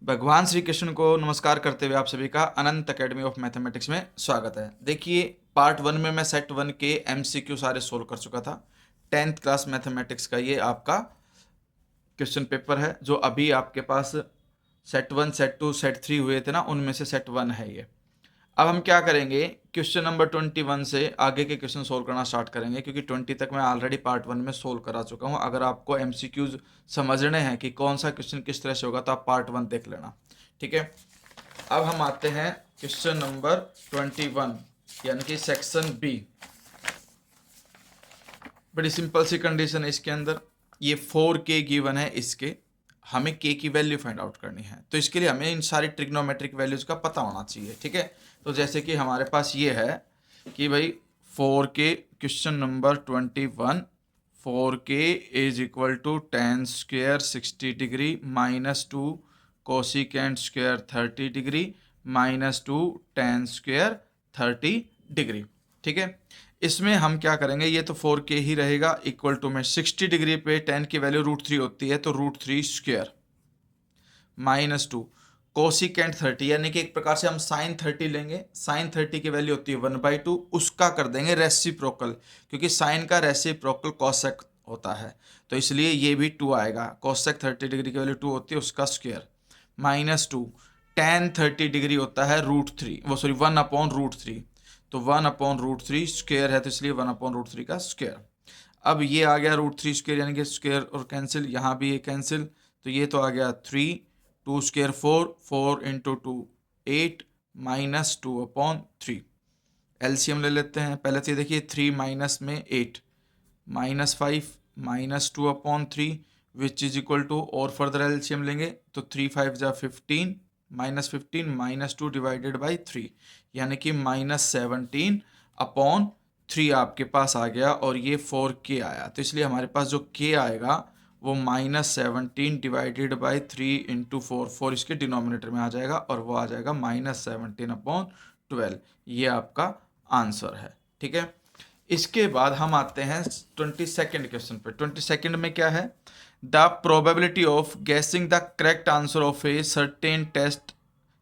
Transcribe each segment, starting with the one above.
भगवान श्री कृष्ण को नमस्कार करते हुए आप सभी का अनंत एकेडमी ऑफ मैथमेटिक्स में स्वागत है। देखिए, पार्ट 1 में मैं सेट 1 के एमसीक्यू सारे सोल्व कर चुका था। 10th क्लास मैथमेटिक्स का ये आपका क्वेश्चन पेपर है, जो अभी आपके पास सेट 1, सेट 2, सेट 3 हुए थे ना, उनमें से सेट 1 है ये। अब हम क्या करेंगे, क्वेश्चन नंबर 21 से आगे के क्वेश्चन सोल्व करना स्टार्ट करेंगे, क्योंकि 20 तक मैं ऑलरेडी पार्ट 1 में सोल्व करा चुका हूँ। अगर आपको एमसीक्यूज समझने हैं कि कौन सा क्वेश्चन किस तरह से होगा, तो आप पार्ट 1 देख लेना, ठीक है। अब हम आते हैं क्वेश्चन नंबर 21, यानी कि सेक्शन बी। बड़ी सिंपल सी कंडीशन है इसके अंदर। ये 4k गिवन है, इसके हमें k की वैल्यू फाइंड आउट करनी है, तो इसके लिए हमें इन सारी ट्रिग्नोमेट्रिक वैल्यूज का पता होना चाहिए, ठीक है। तो जैसे कि हमारे पास ये है कि भाई 4k, question number 21, 4k is equal to tan square 60 degree -2 cosecant square 30 degree -2 tan square 30 degree, ठीक है। इसमें हम क्या करेंगे, ये तो 4k ही रहेगा, इक्वल टू में 60 डिग्री पे tan की वैल्यू √3 होती है, तो √3 स्क्वेयर -2 कोसिकेंट 30, यानी कि एक प्रकार से हम साइन 30 लेंगे। साइन 30 की वैल्यू होती है 1/2, उसका कर देंगे रेसिप्रोकल, क्योंकि साइन का रेसिप्रोकल कोसेक होता है, तो इसलिए ये भी 2 आएगा। कोसेक 30 डिग्री की वैल्यू 2 होती है, उसका स्क्वेयर -2 tan 30 डिग्री होता है √3, वो सॉरी 1/√3, तो 1/√3 स्क्वेयर है, तो इसलिए 1/√3 का स्क्वेयर। अब ये आ गया √3 स्क्वेयर, यानी कि स्क्वेयर और कैंसिल, यहाँ भी ये कैंसिल, तो ये तो आ गया 3, 2 स्क्वेयर 4, 4 इंटू 2 8 -2/3। एलसीएम ले लेते हैं। पहले तो ये देखिए 3 माइनस में 8 -5 -2/3 विच इज इक्वल टू, और फर्दर एलसीएम लेंगे तो 3 5 जा 15 -15 -2 डिवाइडेड बाई 3, यानी कि -17/3 आपके पास आ गया, और ये 4k आया, तो इसलिए हमारे पास जो k आएगा वो -17 डिवाइडेड बाई 3 इंटू 4 इसके डिनोमिनेटर में आ जाएगा, और वो आ जाएगा -17/12। ये आपका आंसर है, ठीक है। इसके बाद हम आते हैं 22nd क्वेश्चन पे। 22nd में क्या है, the probability of guessing the correct answer of a certain test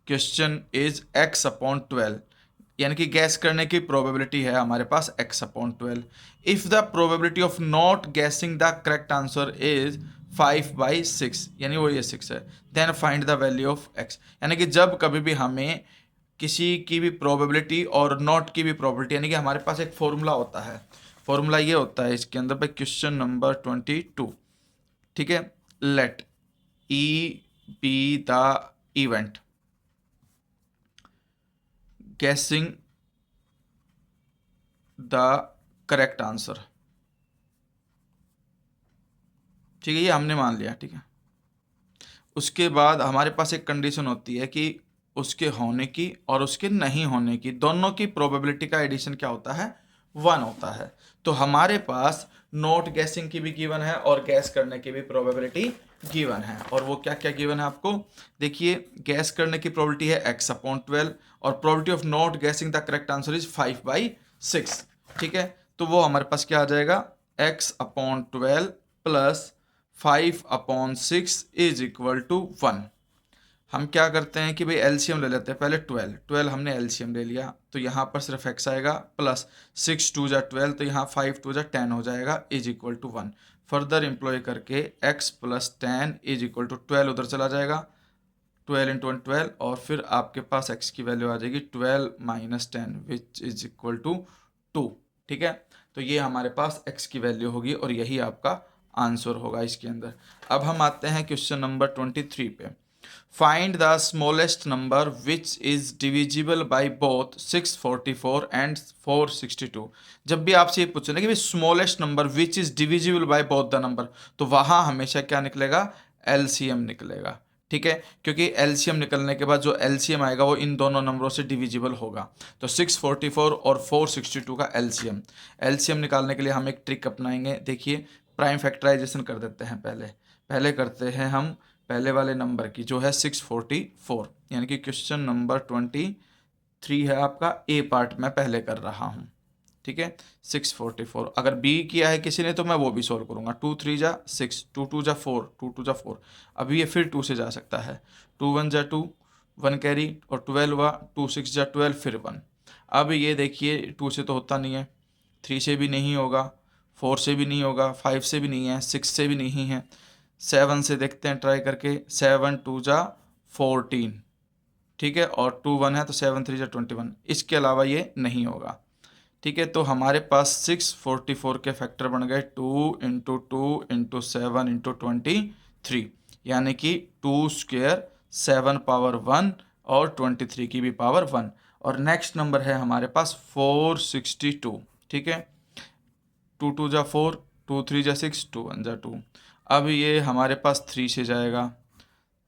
question is x/12, यानी कि गैस करने की प्रोबेबिलिटी है हमारे पास x/12। If the probability of not guessing the correct answer is 5/6, यानी वो ये 6 है, then find the value of x। यानी कि जब कभी भी हमें किसी की भी प्रोबेबिलिटी और नॉट की भी प्रोबेबिलिटी, यानी कि हमारे पास एक फॉर्मूला होता है। फॉर्मूला ये होता है इसके अंदर, भाई क्वेश्चन नंबर 22, ठीक है। Let E be the event guessing the correct answer, ठीक है, ये हमने मान लिया, ठीक है। उसके बाद हमारे पास एक कंडीशन होती है कि उसके होने की और उसके नहीं होने की दोनों की प्रोबेबिलिटी का एडिशन क्या होता है, 1 होता है। तो हमारे पास नॉट गैसिंग की भी गिवन है और गैस करने की भी प्रोबेबिलिटी गिवन है, और वो क्या क्या गिवन है आपको देखिए। गैस करने की प्रोबेबिलिटी है x/12, और probability of not guessing the correct answer is 5/6, ठीक है। तो वो हमारे पास क्या आ जाएगा, x/12 plus 5/6 is equal to 1। हम क्या करते हैं कि भाई एलसीएम ले लेते हैं। पहले 12 हमने एलसीएम ले लिया, तो यहाँ पर सिर्फ x आएगा, प्लस 6 2 जा 12, तो यहाँ 5 2 जा 10 हो जाएगा, is equal to 1। Further employ करके x plus 10 is equal to 12 उधर चला जाएगा, 12 इंटू 1 12, और फिर आपके पास x की वैल्यू आ जाएगी 12 minus 10 which is equal to 2, ठीक है। तो ये हमारे पास x की वैल्यू होगी, और यही आपका आंसर होगा इसके अंदर। अब हम आते हैं क्वेश्चन नंबर 23 पे। Find the smallest number which is divisible by both 644 and 462। जब भी आपसे ये पूछे ना कि smallest number which is divisible by both the number, तो वहां हमेशा क्या निकलेगा, एलसीएम निकलेगा, ठीक है। क्योंकि एलसीएम निकलने के बाद जो एलसीएम आएगा वो इन दोनों नंबरों से डिविजिबल होगा। तो 644 और 462 का एलसीएम निकालने के लिए हम एक ट्रिक अपनाएंगे। देखिए, प्राइम फैक्टराइजेशन कर देते हैं। पहले करते हैं हम पहले वाले नंबर की, जो है 644, यानी कि क्वेश्चन नंबर 23 है आपका, ए पार्ट में पहले कर रहा हूँ, ठीक है। 644, अगर बी किया है किसी ने तो मैं वो भी सोल्व करूंगा। 2 3 जा 6, 2 2 जा 4, 2 2 जा 4, अभी ये फिर 2 से जा सकता है, 2 1 जा 2, 1 कैरी और 12 हुआ, 2 6 जा 12 फिर 1। अब ये देखिए 2 से तो होता नहीं है, 3 से भी नहीं होगा, 4 से भी नहीं होगा, 5 से भी नहीं है, 6 से भी नहीं है, 7 से देखते हैं ट्राई करके, 7 2 जा 14, ठीक है, और 2 1 है तो 7 3 जा 21, इसके अलावा ये नहीं होगा, ठीक है। तो हमारे पास 644 के फैक्टर बन गए 2 इंटू 2 इंटू 7 इंटू 23, यानी कि 2 स्क्वेयर 7 पावर 1 और 23 की भी पावर 1। और नेक्स्ट नंबर है हमारे पास 462, ठीक है, 2 2 जा 4, 2 3 जा 6, 2 1 जा 2। अब ये हमारे पास 3 से जाएगा,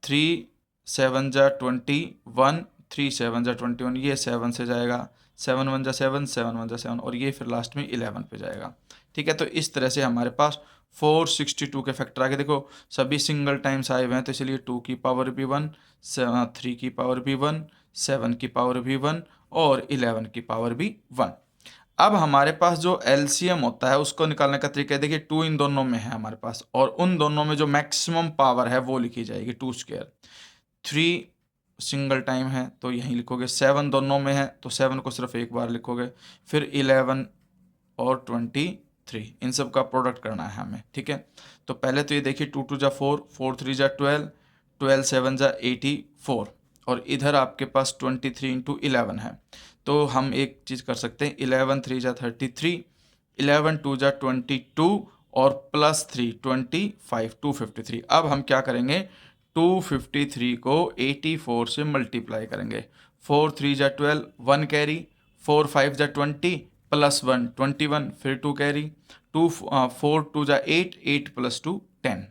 3 7 जा 21, 3 7 जा 21, ये 7 से जाएगा, 7 1 जा 7, 7 1 जा 7, और ये फिर लास्ट में 11 पे जाएगा, ठीक है। तो इस तरह से हमारे पास 462 के फैक्टर आगे देखो सभी सिंगल टाइम्स आए हुए हैं, तो इसलिए 2 की पावर भी 1, 3 की पावर भी 1, 7 की पावर भी 1 और 11 की पावर भी 1। अब हमारे पास जो एलसीएम होता है उसको निकालने का तरीका है, देखिए 2 इन दोनों में है हमारे पास, और उन दोनों में जो मैक्सिमम पावर है वो लिखी जाएगी 2 स्क्वायर। 3 सिंगल टाइम है तो यहीं लिखोगे, 7 दोनों में है तो 7 को सिर्फ एक बार लिखोगे, फिर 11 और 23 इन सब का प्रोडक्ट करना है हमें, ठीक है। तो पहले तो ये देखिए 2 2 जा 4, 4 3 जा 12, 12 7 जा 84, और इधर आपके पास 23 इंटू 11 है। तो हम एक चीज़ कर सकते हैं, 11 3 जा 33, 11 2 जा 22 और प्लस 3 25, 253। अब हम क्या करेंगे, 253 को 84 से मल्टीप्लाई करेंगे, 4 3 जा 12, 1 कैरी, 4 5 जा 20 प्लस 1 21, फिर 2 कैरी, 4 2 जा 8, 8 प्लस 2 10,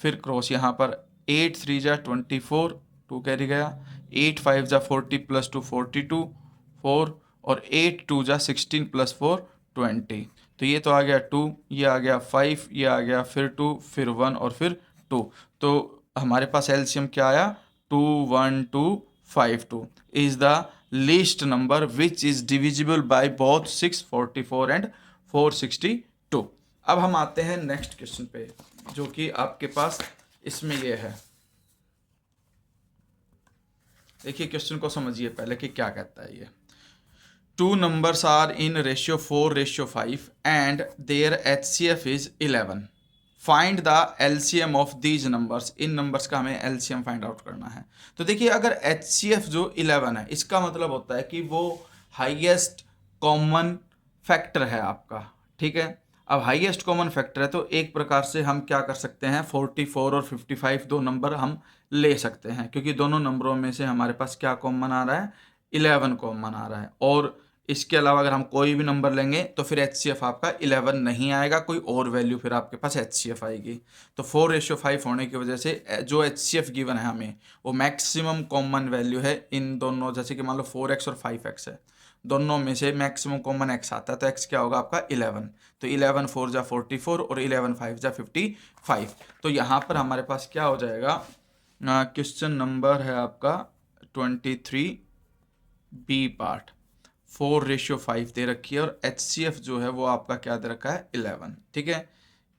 फिर क्रॉस यहाँ पर 8 3 जा 24, 2 कैरी गया, 8 5 जा 40 प्लस 2 42, 4 और 8 2 जा 16 प्लस 4 20। तो ये तो आ गया 2, ये आ गया 5, ये आ गया फिर 2, फिर 1 और फिर 2। तो हमारे पास एलसीएम क्या आया, 21252 is the least number which is divisible by both 644 and 462। अब हम आते हैं नेक्स्ट क्वेश्चन पे, जो कि आपके पास इसमें ये है। देखिए क्वेश्चन को समझिए पहले कि क्या कहता है ये। 2 numbers are in ratio 4:5 and their HCF is 11. Find the LCM of these numbers. In numbers का हमें LCM फाइंड आउट करना है। तो देखिए अगर HCF जो 11 है, इसका मतलब होता है कि वो हाईएस्ट कॉमन फैक्टर है आपका, ठीक है। अब हाईएस्ट कॉमन फैक्टर है तो एक प्रकार से हम क्या कर सकते हैं, 44 और 55 दो नंबर हम ले सकते हैं, क्योंकि दोनों नंबरों में से हमारे पास क्या कॉमन आ रहा है, 11 कॉमन आ रहा है। और इसके अलावा अगर हम कोई भी नंबर लेंगे तो फिर HCF आपका 11 नहीं आएगा, कोई और वैल्यू फिर आपके पास HCF आएगी। तो 4:5 होने की वजह से जो HCF गिवन है हमें वो मैक्सिमम कॉमन वैल्यू है इन दोनों, जैसे कि मान लो 4x और 5x है, दोनों में से मैक्सिमम कॉमन x आता है, तो x क्या होगा आपका 11। तो 11 4 जा 44 और 11 5 जा 55। तो यहाँ पर हमारे पास क्या हो जाएगा, क्वेश्चन नंबर है आपका 23B पार्ट, 4:5 दे रखी है और HCF जो है वो आपका क्या दे रखा है 11, ठीक है।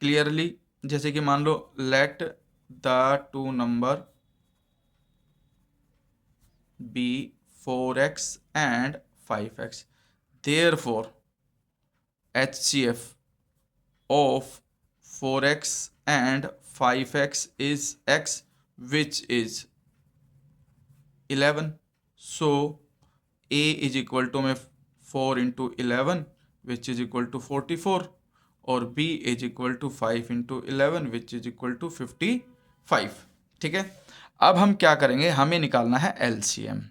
क्लियरली जैसे कि मान लो let the 2 number be 4x and 5x, therefore HCF of 4x and 5x is x, which is 11. So A is equal to में 4 into 11 which is equal to 44, और B is equal to 5 into 11 which is equal to 55, ठीक है। अब हम क्या करेंगे, हमें निकालना है LCM।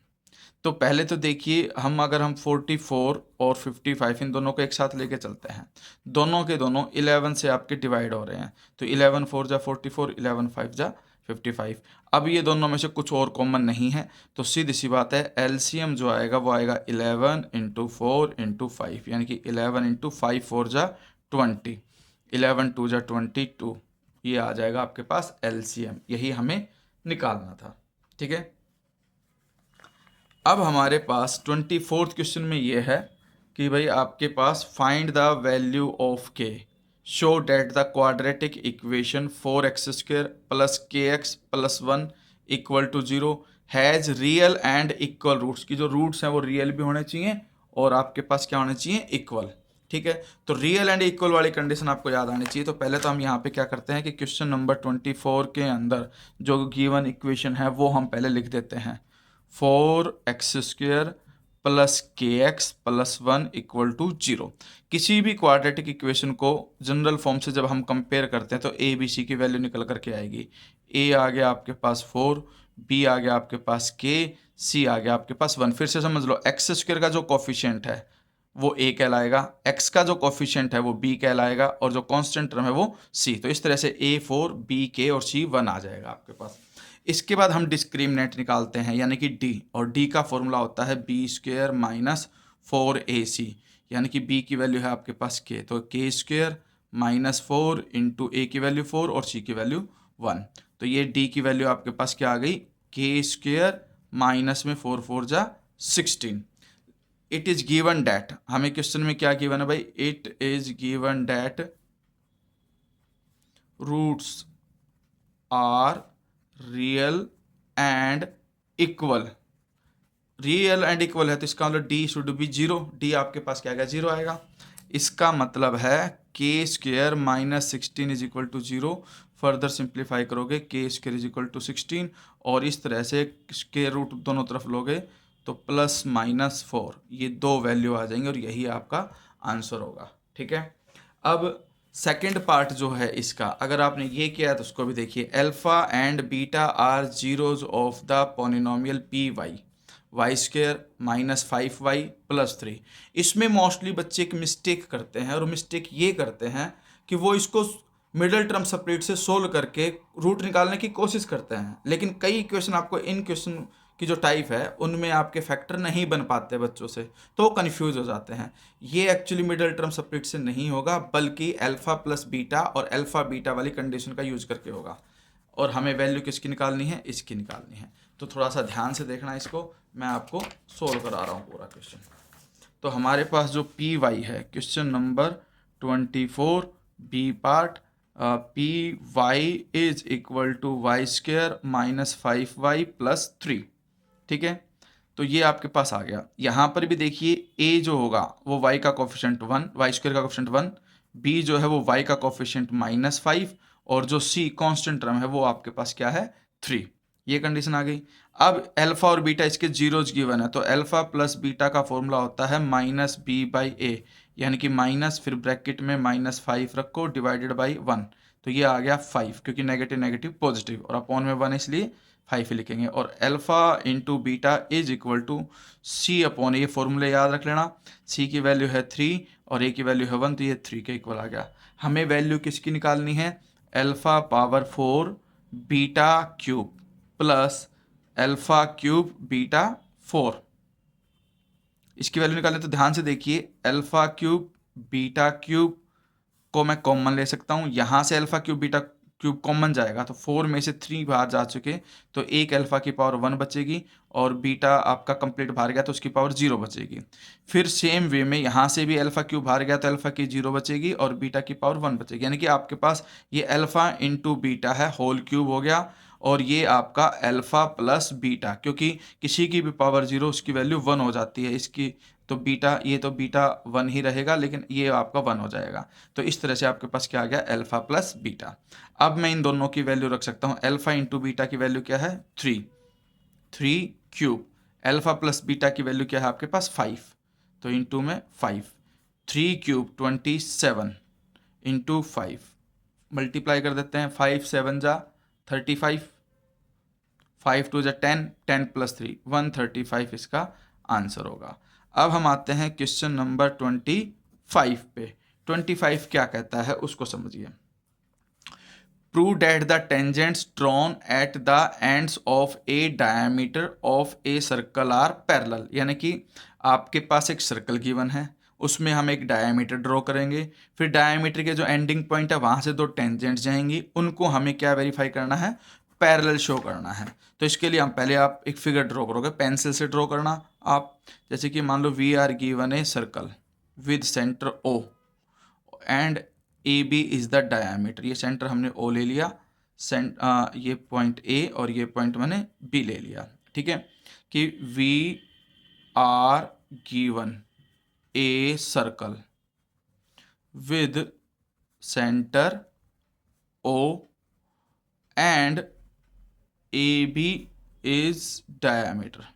तो पहले तो देखिए हम अगर हम 44 और 55 इन दोनों को एक साथ लेके चलते हैं, दोनों के दोनों 11 से आपके डिवाइड हो रहे हैं, तो 11 4 जा 44, 11 5 जा 55। अब ये दोनों में से कुछ और कॉमन नहीं है, तो सीधी सी बात है LCM जो आएगा वो आएगा 11 इंटू 4 इंटू 5, यानी कि 11 इंटू 5 4 जा 20, 11 2 जा 22, ये आ जाएगा आपके पास LCM। यही हमें निकालना था, ठीक है। अब हमारे पास 24th क्वेश्चन में ये है कि भाई आपके पास find the value of k, show that the quadratic equation 4x² plus kx plus 1 equal to 0, has real and equal roots, की जो रूट्स हैं वो रियल भी होने चाहिए और आपके पास क्या होने चाहिए, इक्वल। ठीक है, तो रियल एंड इक्वल वाली कंडीशन आपको याद आनी चाहिए। तो पहले तो हम यहाँ पे क्या करते हैं कि क्वेश्चन नंबर 24 के अंदर जो गिवन इक्वेशन है वो हम पहले लिख देते हैं, 4x² plus kx plus 1 equal to 0। किसी भी क्वाड्रेटिक इक्वेशन को जनरल फॉर्म से जब हम कंपेयर करते हैं तो ए बी सी की वैल्यू निकल करके आएगी। ए आ गया आपके पास 4, बी आ गया आपके पास k, सी आ गया आपके पास 1। फिर से समझ लो, x² का जो कॉफिशिएंट है वो a कहलाएगा, x का जो कॉफिशिएंट है वो b कहलाएगा और जो कांस्टेंट टर्म है वो c। तो इस तरह से a 4, b k और c 1 आ जाएगा आपके पास। इसके बाद हम डिस्क्रिमिनेंट निकालते हैं यानी कि d, और d का फॉर्मूला होता है b² माइनस 4ac, यानी कि b की वैल्यू है आपके पास k, तो k² माइनस 4 इंटू a की वैल्यू 4 और c की वैल्यू 1। तो ये d की वैल्यू आपके पास क्या आ गई, k² माइनस में 4 4 जा 16। इट इज गिवन डैट, हमें क्वेश्चन में क्या गिवन है भाई, it is given that roots are real and equal. Real and equal है तो इसका मतलब डी शुड बी 0, डी आपके पास क्या आएगा, 0 आएगा। इसका मतलब है k² minus 16 is equal to 0। Further simplify करोगे k² इज इक्वल टू 16 और इस तरह से स्क्वायर रूट दोनों तरफ लोगे तो प्लस माइनस 4, ये दो वैल्यू आ जाएंगे और यही आपका आंसर होगा। ठीक है, अब सेकंड पार्ट जो है इसका, अगर आपने ये किया है तो उसको भी देखिए, alpha and beta are zeros of the polynomial P Y, y² minus 5y plus 3। इसमें मोस्टली बच्चे एक मिस्टेक करते हैं और मिस्टेक ये करते हैं कि वो इसको मिडिल टर्म सेपरेट से सोल्व करके रूट निकालने की कोशिश करते हैं, लेकिन कई इक्वेशन आपको इन क्वेश्चन की जो टाइप है उनमें आपके फैक्टर नहीं बन पाते बच्चों से, तो वो कन्फ्यूज हो जाते हैं। ये एक्चुअली मिडिल टर्म सेपरेट से नहीं होगा बल्कि अल्फा प्लस बीटा और अल्फा बीटा वाली कंडीशन का यूज करके होगा, और हमें वैल्यू किसकी निकालनी है, इसकी निकालनी है। तो थोड़ा सा ध्यान से देखना इसको, मैं आपको सोल्व करा रहा हूँ पूरा क्वेश्चन। तो हमारे पास जो पी वाई है, question number 24 B part, P Y is equal to y² minus 5y plus 3। ठीक है, तो ये आपके पास आ गया। यहाँ पर भी देखिए a जो होगा वो y का कोफिशिएंट 1, y² का कोफिशिएंट 1, b जो है वो y का कोफिशिएंट माइनस 5 और जो c कांस्टेंट टर्म है वो आपके पास क्या है, 3। ये कंडीशन आ गई। अब अल्फा और बीटा इसके जीरोज गिवन है, तो अल्फा प्लस बीटा का फॉर्मूला होता है माइनस बी बाई ए, यानी कि माइनस फिर ब्रैकेट में माइनस 5 रखो डिवाइडेड बाई 1, तो ये आ गया 5, क्योंकि नेगेटिव नेगेटिव पॉजिटिव और अपॉन में 1 इसलिए 5 ही लिखेंगे। और alpha into beta is equal to C upon, ये फॉर्मूले याद रख लेना, सी की वैल्यू है 3 और ए की वैल्यू है 1, तो ये 3 के इक्वल आ गया। हमें वैल्यू किसकी निकालनी है, alpha power 4 beta cube plus alpha cube beta 4, इसकी वैल्यू निकालें। तो ध्यान से देखिए, अल्फा क्यूब बीटा क्यूब को मैं कॉमन ले सकता हूँ, यहाँ से alpha cube beta cube common जाएगा तो 4 में से 3 बाहर जा चुके, तो एक अल्फा की पावर 1 बचेगी और बीटा आपका कंप्लीट बाहर गया तो उसकी पावर 0 बचेगी। फिर सेम वे में यहाँ से भी अल्फा क्यूब बाहर गया तो अल्फा की 0 बचेगी और बीटा की पावर 1 बचेगी, यानी कि आपके पास ये अल्फा इंटू बीटा है होल क्यूब हो गया, और ये आपका अल्फा प्लस बीटा, क्योंकि किसी की भी पावर 0 उसकी वैल्यू 1 हो जाती है, इसकी तो बीटा, ये तो बीटा 1 ही रहेगा लेकिन ये आपका 1 हो जाएगा। तो इस तरह से आपके पास क्या आ गया, अल्फा प्लस बीटा। अब मैं इन दोनों की वैल्यू रख सकता हूँ, अल्फा इंटू बीटा की वैल्यू क्या है, 3 क्यूब, अल्फा प्लस बीटा की वैल्यू क्या है आपके पास 5, तो इंटू में 5, 3 क्यूब 27 इंटू 5, मल्टीप्लाई कर देते हैं, 5 7 जा 35, 5 2 जा 10, 10 प्लस 3 135 इसका आंसर होगा। अब हम आते हैं क्वेश्चन नंबर 25 पे। 25 क्या कहता है उसको समझिए। Prove that the tangents drawn at the ends of a diameter of a circle are parallel, यानी कि आपके पास एक सर्कल गिवन है, उसमें हम एक डायमीटर ड्रॉ करेंगे, फिर डायमीटर के जो एंडिंग पॉइंट है वहाँ से दो टेंजेंट्स जाएंगी, उनको हमें क्या वेरीफाई करना है, पैरेलल शो करना है। तो इसके लिए हम पहले आप एक फिगर ड्रॉ करोगे, पेंसिल से ड्रॉ करना आप, जैसे कि मान लो we are given a circle with centre O and A B is the diameter, ये सेंटर हमने ओ ले लिया, ये पॉइंट ए और ये पॉइंट मैंने बी ले लिया, ठीक है, कि we are given a circle with centre O and A B is diameter,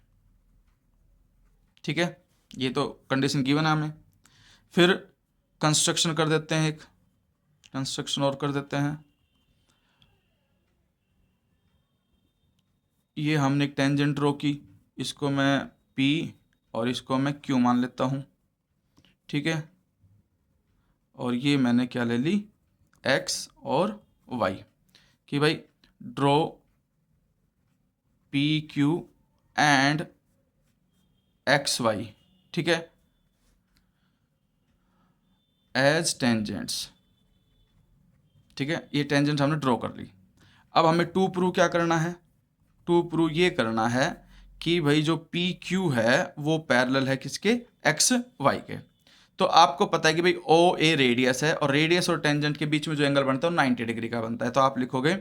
ठीक है, ये तो कंडीशन गिवन है हमें। फिर कंस्ट्रक्शन कर देते हैं, एक कंस्ट्रक्शन और कर देते हैं। ये हमने एक टेंजेंट ड्रॉ की, इसको मैं P और इसको मैं Q मान लेता हूँ, ठीक है, और ये मैंने क्या ले ली, X और Y, कि भाई ड्रॉ PQ एंड XY, ठीक है, एज टेंजेंट्स, ठीक है, ये टेंजेंट्स हमने ड्रॉ कर ली। अब हमें टू प्रूव क्या करना है, टू प्रूव ये करना है कि भाई जो पी क्यू है वो पैरेलल है किसके, एक्स वाई के। तो आपको पता है कि भाई ओ ए रेडियस है, और रेडियस और टेंजेंट के बीच में जो एंगल बनता है वो 90 डिग्री का बनता है। तो आप लिखोगे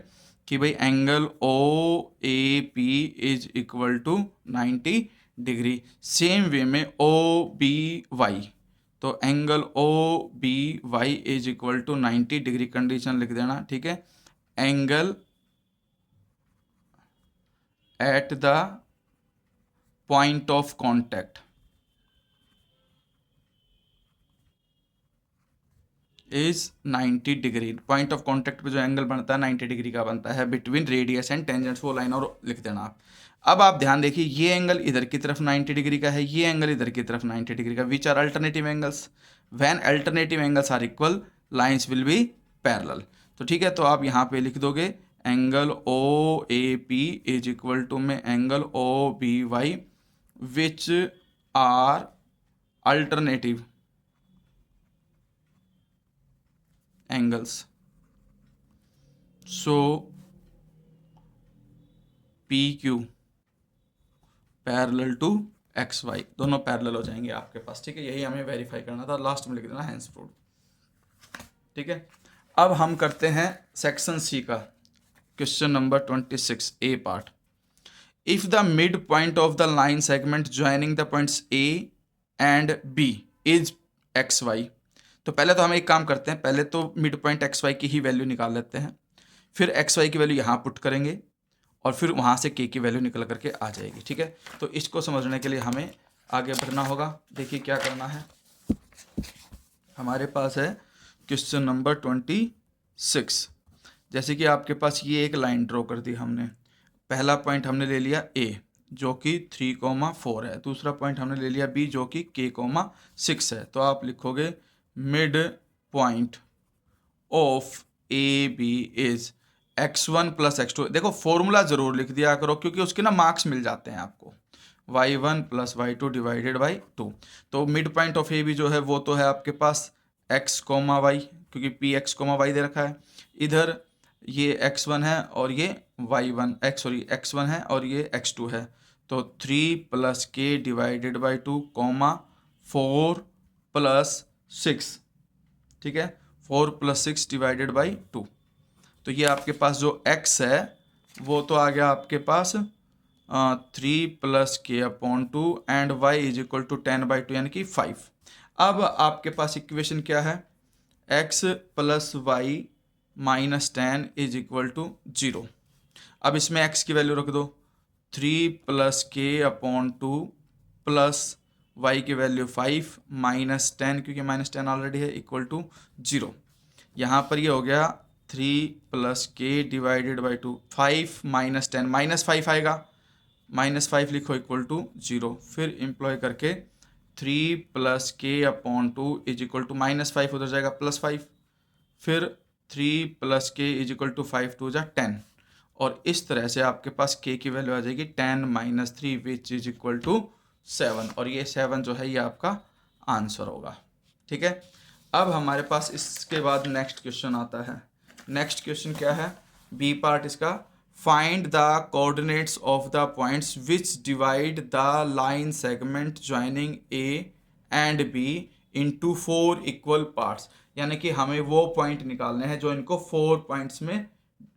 कि भाई angle O A P is equal to 90 degree. Same way में ओ बी वाई, तो angle O B Y is equal to 90 degree, condition लिख देना, ठीक है, angle at the point of contact is 90 degree. Point of contact पे जो angle बनता है 90 डिग्री का बनता है बिटवीन रेडियस एंड टेंजेंट्स, वो लाइन और लिख देना आप। अब आप ध्यान देखिए, ये एंगल इधर की तरफ 90 डिग्री का है, ये एंगल इधर की तरफ 90 डिग्री का, which are alternative angles, when alternative angles are equal lines will be parallel. तो ठीक है, तो आप यहाँ पे लिख दोगे angle O A P is equal to में angle O B Y which are alternative angles, so PQ parallel to XY, दोनों पैरेलल हो जाएंगे आपके पास, ठीक है, यही हमें वेरीफाई करना था, लास्ट में लिख देना हैंस प्रूव्ड, ठीक है। अब हम करते हैं सेक्शन सी का question number 26 A part. If the mid point of the line segment joining the points A and B is XY, तो पहले तो हम एक काम करते हैं, पहले तो मिड पॉइंट एक्स वाई की ही वैल्यू निकाल लेते हैं, फिर एक्स वाई की वैल्यू यहाँ पुट करेंगे और फिर वहाँ से के की वैल्यू निकल करके आ जाएगी, ठीक है। तो इसको समझने के लिए हमें आगे बढ़ना होगा। देखिए क्या करना है, हमारे पास है क्वेश्चन नंबर 26। जैसे कि आपके पास ये एक लाइन ड्रॉ कर दी हमने, पहला पॉइंट हमने ले लिया ए जो कि 3,4 है, दूसरा पॉइंट हमने ले लिया बी जो कि k,6 है। तो आप लिखोगे mid point of A B is x1 plus x2। देखो फॉर्मूला जरूर लिख दिया करो क्योंकि उसके ना मार्क्स मिल जाते हैं आपको, y1 plus y2 divided by 2। तो mid point of A B जो है वो तो है आपके पास x कोमा वाई, क्योंकि पी एक्स कोमा वाई दे रखा है, इधर ये x1 है और ये x1 है और ये x2 है। तो 3 प्लस के डिवाइडेड बाई 2 कोमा 4 प्लस 6, ठीक है, 4 प्लस 6 डिवाइडेड बाई 2। तो ये आपके पास जो x है वो तो आ गया आपके पास 3 plus k upon 2 and y is equal to 10/2 यानी कि 5। अब आपके पास इक्वेशन क्या है, x plus y minus 10 is equal to 0। अब इसमें x की वैल्यू रख दो, 3 plus k upon 2 plus y की वैल्यू 5 माइनस 10, क्योंकि माइनस 10 ऑलरेडी है, इक्वल टू 0। यहाँ पर ये हो गया 3 प्लस के डिवाइडेड बाई 2, 5 माइनस 10 माइनस 5 आएगा, माइनस 5 लिखो इक्वल टू 0। फिर एम्प्लॉय करके 3 plus k upon 2 is equal to minus 5 उधर जाएगा प्लस 5, फिर 3 प्लस के इज इक्वल टू 5 2 जा 10, और इस तरह से आपके पास के की वैल्यू आ जाएगी 10 minus 3 which is equal to 7, और ये 7 जो है ये आपका आंसर होगा, ठीक है। अब हमारे पास इसके बाद नेक्स्ट क्वेश्चन आता है। नेक्स्ट क्वेश्चन क्या है, बी पार्ट इसका, find the coordinates of the points which divide the line segment joining A and B into 4 equal parts, यानी कि हमें वो पॉइंट निकालने हैं जो इनको 4 पॉइंट्स में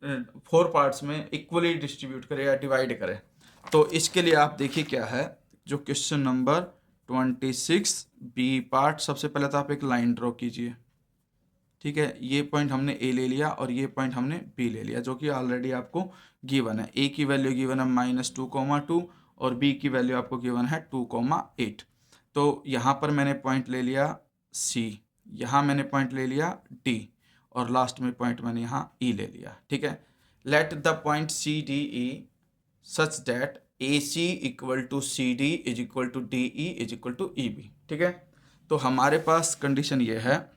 4 पार्ट्स में इक्वली डिस्ट्रीब्यूट करे या डिवाइड करे। तो इसके लिए आप देखिए क्या है, जो क्वेश्चन नंबर 26 बी पार्ट, सबसे पहले तो आप एक लाइन ड्रॉ कीजिए। ठीक है, ये पॉइंट हमने ए ले लिया और ये पॉइंट हमने बी ले लिया, जो कि ऑलरेडी आपको गिवन है। ए की वैल्यू गिवन है -2,2 और बी की वैल्यू आपको गिवन है 2,8। तो यहाँ पर मैंने पॉइंट ले लिया सी, यहाँ मैंने पॉइंट ले लिया डी और लास्ट में पॉइंट मैंने यहाँ ई ले लिया। ठीक है, let the point C D E such that A C equal to C D is equal to D E is equal to E B. ठीक है, तो हमारे पास कंडीशन ये है,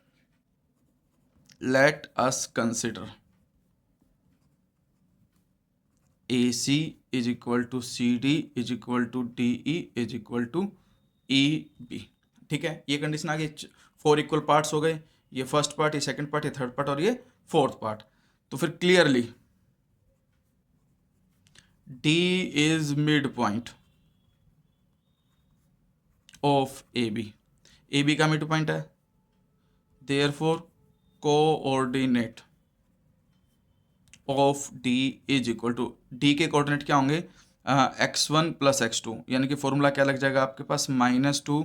let us consider AC is equal to CD is equal to DE is equal to EB। ठीक है, ये condition आ गई। 4 इक्वल पार्ट्स हो गए, ये फर्स्ट पार्ट, ये सेकंड पार्ट, ये थर्ड पार्ट और ये फोर्थ पार्ट। तो फिर clearly D is mid point of AB, AB का मिड पॉइंट है, therefore coordinate of D is equal to, D के कोऑर्डिनेट क्या होंगे, x1 + x2, यानी कि फॉर्मूला क्या लग जाएगा आपके पास, -2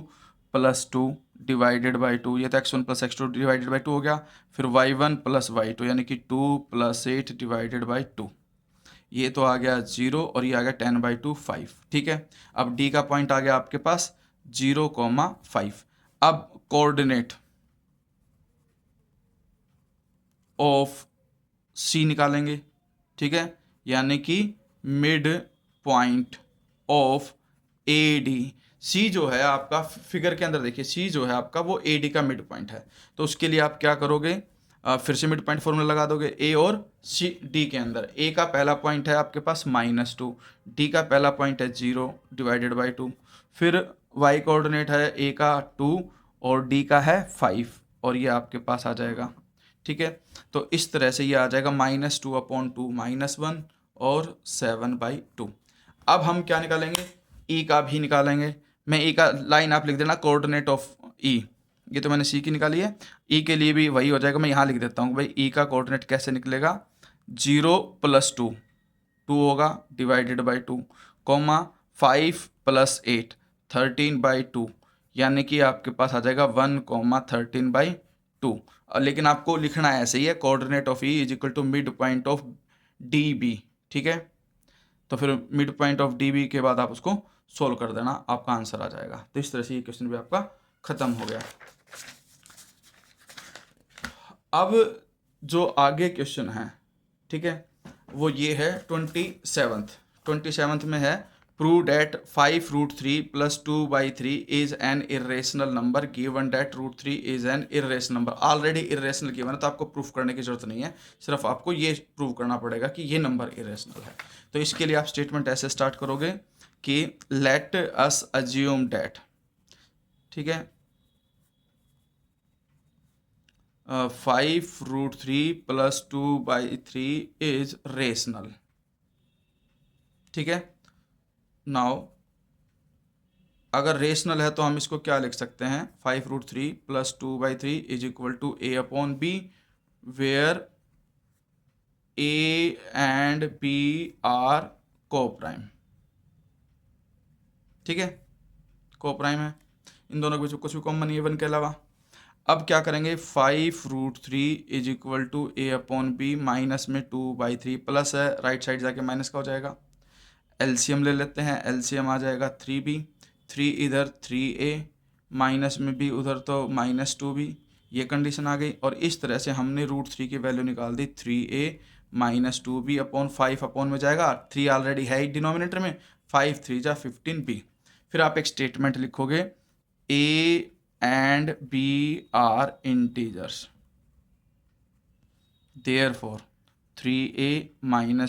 + 2 डिवाइडेड बाई 2, ये तो x1 + x2 डिवाइडेड बाई 2 हो गया। फिर y1 + y2 यानी कि 2 + 8 डिवाइडेड बाई 2, ये तो आ गया 0 और ये आ गया 10/2 5। ठीक है, अब D का पॉइंट आ गया आपके पास 0,5। अब कोऑर्डिनेट ऑफ सी निकालेंगे। ठीक है, यानी कि mid point of A D. C जो है आपका, फिगर के अंदर देखिए, सी जो है आपका वो ए डी का मिड पॉइंट है। तो उसके लिए आप क्या करोगे, फिर से मिड पॉइंट फॉर्मूला लगा दोगे ए और सी डी के अंदर। ए का पहला पॉइंट है आपके पास -2, डी का पहला पॉइंट है 0 डिवाइडेड बाई 2, फिर वाई कोऑर्डिनेट है ए का 2 और डी का है 5 और ये आपके पास आ जाएगा। ठीक है, तो इस तरह से ये आ जाएगा -2/2 -1 और 7/2। अब हम क्या निकालेंगे, ई का भी निकालेंगे। मैं ई का लाइन आप लिख देना, कोऑर्डिनेट ऑफ ई, ये तो मैंने सी की निकाली है, ई के लिए भी वही हो जाएगा। मैं यहाँ लिख देता हूँ भाई, ई का कोऑर्डिनेट कैसे निकलेगा, 0 + 2 2 होगा डिवाइडेड बाई 2, 5 + 8 13/2, यानी कि आपके पास आ जाएगा 1,13/2। लेकिन आपको लिखना ऐसे ही है, coordinate of E is equal to mid point of D B. ठीक है, तो फिर mid point of D B के बाद आप उसको सोल्व कर देना, आपका आंसर आ जाएगा। तो इस तरह से ये क्वेश्चन भी आपका खत्म हो गया। अब जो आगे क्वेश्चन है, ठीक है, वो ये है 27th में है, prove that 5√3 + 2/3 is an irrational number given that √3 is an irrational number. Already irrational given है, तो आपको प्रूफ करने की जरूरत नहीं है, सिर्फ आपको ये प्रूव करना पड़ेगा कि ये नंबर इरेशनल है। तो इसके लिए आप स्टेटमेंट ऐसे स्टार्ट करोगे कि लेट अस अज्यूम डेट, ठीक है, 5√3 + 2/3 इज रेशनल। ठीक है, नाउ अगर रेशनल है तो हम इसको क्या लिख सकते हैं, 5√3 + 2/3 is equal to a/b, where a and b are coprime. ठीक है, कोप्राइम है, इन दोनों के बीच कुछ भी कॉमन नहीं है 1 के अलावा। अब क्या करेंगे, 5√3 is equal to a/b, minus में 2/3 प्लस है, राइट साइड जाके माइनस का हो जाएगा। एलसीएम ले लेते हैं, एलसीएम आ जाएगा 3b, 3 इधर 3a, माइनस में b उधर तो -2b, ये कंडीशन आ गई। और इस तरह से हमने √3 की वैल्यू निकाल दी, 3a - 2b अपॉन 5 अपॉन में जाएगा, 3 ऑलरेडी है ही डिनोमिनेटर में, 5 3 जा 15b। फिर आप एक स्टेटमेंट लिखोगे, a and b are integers, therefore 3a -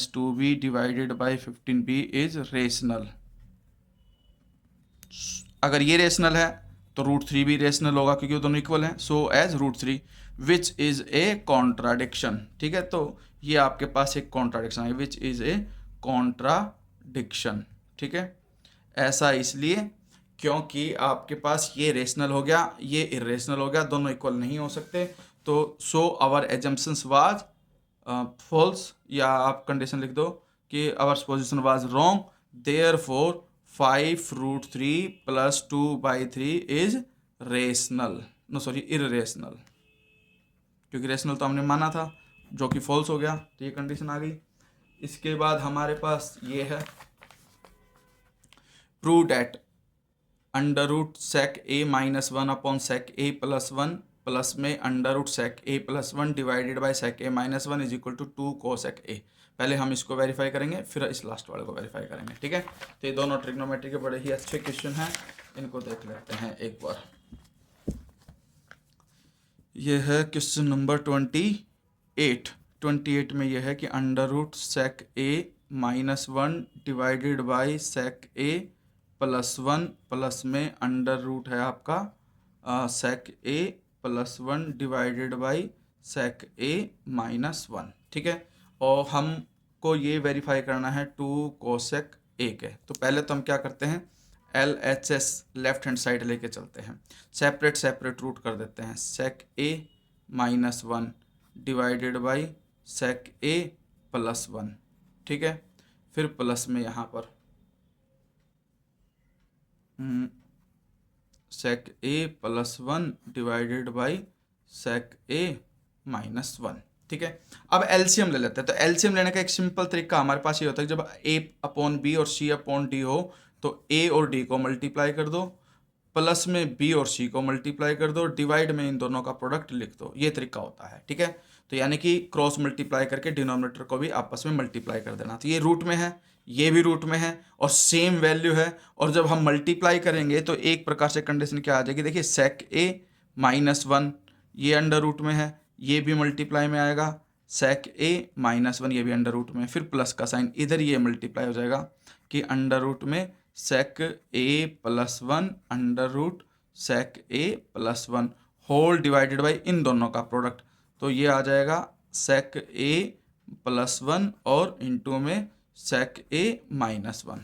2b divided by 15b is rational. अगर ये रेशनल है तो √3 भी रेशनल होगा, क्योंकि वो दोनों इक्वल हैं। So as √3 which is a contradiction. ठीक है, तो ये आपके पास एक कॉन्ट्राडिक्शन है, विच इज ए कॉन्ट्राडिक्शन। ठीक है, ऐसा इसलिए क्योंकि आपके पास ये रेशनल हो गया, ये इरेशनल हो गया, दोनों इक्वल नहीं हो सकते। तो so our assumptions was false, या आप कंडीशन लिख दो कि our position was wrong, therefore 5√3 + 2/3 is rational, no sorry irrational, क्योंकि रेशनल तो हमने माना था जो कि फॉल्स हो गया, तो ये कंडीशन आ गई। इसके बाद हमारे पास ये है prove that √sec a-1/sec a+1 plus में √sec a+1 divided by sec a-1 is equal to 2 cosec a। पहले हम इसको वेरीफाई करेंगे, फिर इस लास्ट वाले को वेरीफाई करेंगे, ठीक है। तो ये दोनों ट्रिग्नोमेट्री के बड़े ही अच्छे क्वेश्चन हैं, इनको देख लेते हैं एक बार। ये है क्वेश्चन नंबर 28 में यह है कि √sec a-1 divided by sec a+1 plus में √ है आपका sec a+1 divided by sec a-1, ठीक है। और हमको ये वेरीफाई करना है 2 cosec a के। तो पहले तो हम क्या करते हैं, LHS लेफ्ट हैंड साइड लेके चलते हैं, सेपरेट रूट कर देते हैं, sec a-1 divided by sec a+1, ठीक है। फिर प्लस में यहाँ पर sec a+1 divided by sec a-1, ठीक है। अब एलसीएम ले लेते हैं। तो एलसीएम लेने का एक सिंपल तरीका हमारे पास ये होता है, जब a/b और c/d हो तो a और d को मल्टीप्लाई कर दो, प्लस में b और c को मल्टीप्लाई कर दो, डिवाइड में इन दोनों का प्रोडक्ट लिख दो। ये तरीका होता है, ठीक है। तो यानी कि क्रॉस मल्टीप्लाई करके डिनोमिनेटर को भी आपस में मल्टीप्लाई कर देना। तो ये रूट में है, ये भी रूट में है और सेम वैल्यू है, और जब हम मल्टीप्लाई करेंगे तो एक प्रकार से कंडीशन क्या आ जाएगी, देखिए sec a-1 ये अंडर √ में है, ये भी मल्टीप्लाई में आएगा, sec a-1 ये भी अंडर √ में, फिर प्लस का साइन इधर ये मल्टीप्लाई हो जाएगा कि अंडर √ में sec a+1 under √ sec a+1 whole divided by इन दोनों का प्रोडक्ट। तो ये आ जाएगा sec a+1 और इंटू में sec a-1।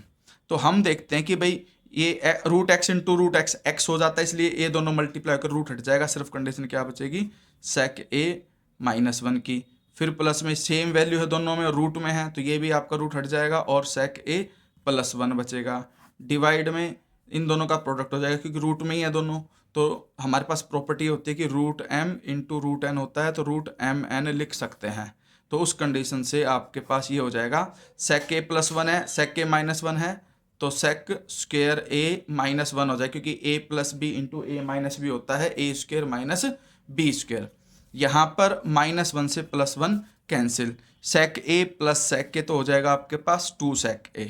तो हम देखते हैं कि भाई ये √x इंटू √x x हो जाता है, इसलिए ये दोनों मल्टीप्लाई होकर रूट हट जाएगा, सिर्फ कंडीशन क्या बचेगी sec a-1 की। फिर प्लस में सेम वैल्यू है दोनों में और रूट में है, तो ये भी आपका रूट हट जाएगा और sec a+1 बचेगा। डिवाइड में इन दोनों का प्रोडक्ट हो जाएगा, क्योंकि रूट में ही है दोनों। तो हमारे पास प्रॉपर्टी होती है कि √m इंटू √n होता है, तो √mn लिख सकते हैं। तो उस कंडीशन से आपके पास ये हो जाएगा sec a+1 है, sec a-1 है, तो sec स्क्वायर a-1 हो जाए, क्योंकि a+b इंटू a-b होता है a² - b²। यहाँ पर -1 से +1 cancel, sec a plus sec a तो हो जाएगा आपके पास 2 sec a,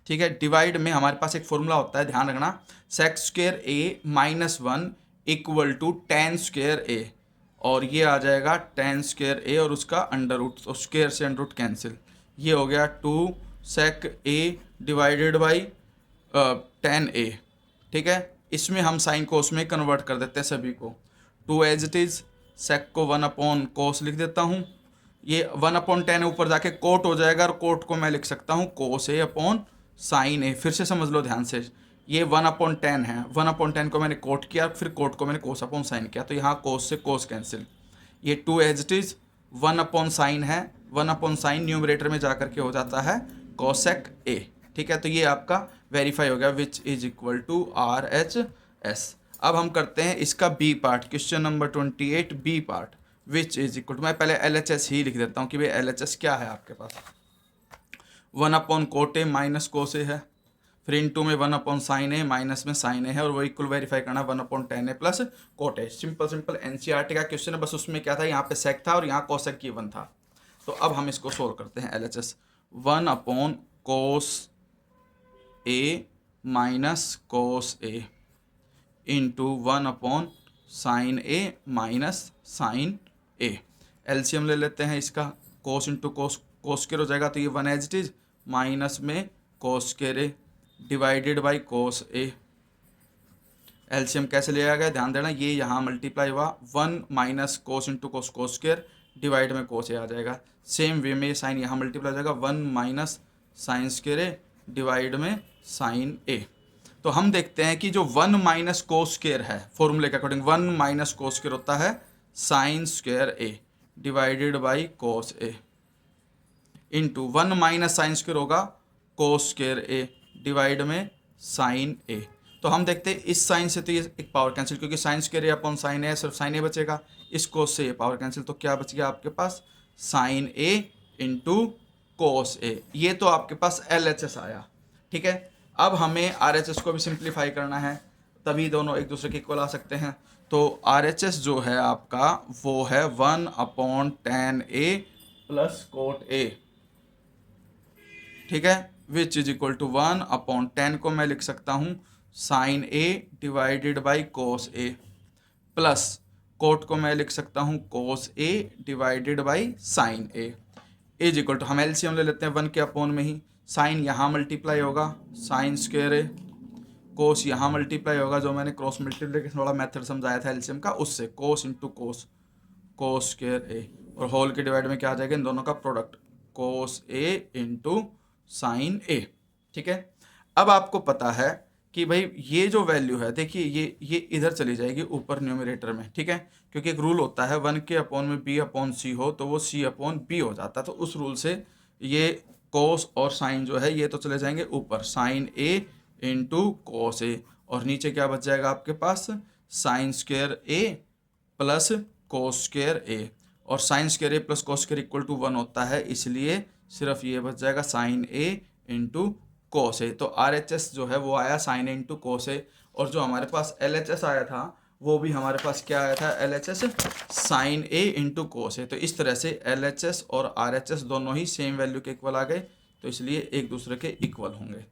ठीक है। डिवाइड में हमारे पास एक फॉर्मूला होता है, ध्यान रखना, sec square a-1 equal to tan square a, और ये आ जाएगा tan स्क्वायर a और उसका अंडर √ तो स्क्वायर से अंडर √ कैंसिल, ये हो गया 2 sec a divided by tan a, ठीक है। इसमें हम साइन को उसमें कन्वर्ट कर देते हैं सभी को, 2 एज इट इज, sec को 1/cos लिख देता हूँ, ये 1/tan ऊपर जाके कोट हो जाएगा, और कोट को मैं लिख सकता हूँ cos a/sin a। फिर से समझ लो ध्यान से, ये 1/tan है, 1/tan को मैंने कोट किया, फिर कोट को मैंने cos/sin किया, तो यहाँ cos से cos कैंसिल, ये 2 एज इट इज, 1/sin है, 1/sin न्यूमरेटर में जा करके हो जाता है cosec a, ठीक है। तो ये आपका वेरीफाई हो गया, which is equal to RHS। अब हम करते हैं इसका B part, question number 28 B part, which is equal to, मैं पहले LHS ही लिख देता हूँ कि भाई LHS क्या है आपके पास, 1/cot a minus cos a है, फिर इंटू में 1/sin a माइनस में sin a है, और वो इक्वल वेरीफाई करना 1/tan a plus cot a। Simple NCERT का क्वेश्चन है, बस उसमें क्या था, यहाँ पे sec था और यहाँ cosec गिवन था। तो अब हम इसको सोल्व करते हैं। LHS 1/cos a minus cos a into 1/sin a minus sin a। LCM ले लेते हैं इसका, cos इंटू cos स्क्वायर हो जाएगा, तो ये 1 एज इट इज, माइनस में cos square a divided by cos a। LCM कैसे लिया गया ध्यान देना, ये यहाँ मल्टीप्लाई हुआ, 1 minus cos into cos square divide में cos a आ जाएगा। सेम वे में साइन यहाँ मल्टीप्लाई हो जाएगा, 1 minus sign square a divide में साइन a। तो हम देखते हैं कि जो 1 माइनस cos स्क्वायर है, फॉर्मूले के अकॉर्डिंग 1 माइनस cos स्क्वायर होता है sign square a divided by cos A into 1 minus sine square होगा कोस स्क्वायर ए डिवाइड में साइन ए। तो हम देखते हैं इस साइन से तो ये एक पावर कैंसिल, क्योंकि साइन स्क्वायर ए अपॉन साइन ए सिर्फ साइन ए बचेगा, इस कोस से ये पावर कैंसिल, तो क्या बच गया आपके पास साइन ए इंटू कोस ए। ये तो आपके पास LHS आया, ठीक है। अब हमें RHS को भी सिंप्लीफाई करना है, तभी दोनों एक दूसरे के इक्वल आ सकते हैं। तो RHS जो है आपका वो है 1/tan A plus cot A, ठीक है, विच इज इक्वल टू 1/tan को मैं लिख सकता हूँ sine A divided by cos A, plus cot को मैं लिख सकता हूँ cos A divided by sine A, is equal to हम एलसीएम ले लेते हैं 1 के अपॉन में ही, साइन यहाँ मल्टीप्लाई होगा साइन स्क्वायर ए, कोस यहाँ मल्टीप्लाई होगा, जो मैंने क्रॉस मल्टीप्लिकेशन वाला मेथड समझाया था एलसीएम का, उससे कोस into cos, cos square A, और होल के डिवाइड में क्या आ जाएगा इन दोनों का प्रोडक्ट, कोस ए इंटू साइन ए, ठीक है। अब आपको पता है कि भाई ये जो वैल्यू है, देखिए ये इधर चली जाएगी ऊपर न्यूमरेटर में, ठीक है, क्योंकि एक रूल होता है 1 के अपॉन में b अपॉन सी हो तो वो c अपॉन b हो जाता है, तो उस रूल से ये कोस और साइन जो है ये तो चले जाएंगे ऊपर, sine a into cos A, और नीचे क्या बच जाएगा आपके पास sine square a plus cos square A, और sine square A plus cos square equal to 1 होता है, इसलिए सिर्फ ये बच जाएगा साइन ए इंटू कोस ए। तो RHS जो है वो आया sign A into cos A, और जो हमारे पास LHS आया था वो भी हमारे पास क्या आया था LHS साइन ए इंटू कोस ए। तो इस तरह से LHS और RHS दोनों ही सेम वैल्यू के इक्वल आ गए, तो इसलिए एक दूसरे के इक्वल होंगे,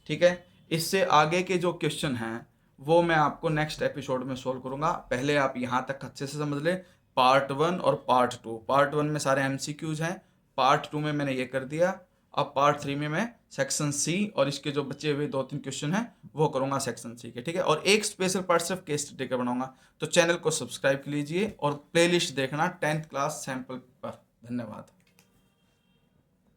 ठीक है। इससे आगे के जो क्वेश्चन हैं वो मैं आपको नेक्स्ट एपिसोड में सोल्व करूंगा, पहले आप यहाँ तक अच्छे से समझ ले पार्ट 1 और पार्ट 2। पार्ट 1 में सारे MCQs हैं, पार्ट 2 में मैंने ये कर दिया, अब पार्ट 3 में मैं सेक्शन C और इसके जो बचे हुए 2-3 क्वेश्चन हैं वो करूंगा सेक्शन C के, ठीक है। और एक स्पेशल पार्ट सिर्फ केस स्टडी का बनाऊंगा, तो चैनल को सब्सक्राइब कीजिए और प्लेलिस्ट देखना 10th क्लास सैंपल पर। धन्यवाद।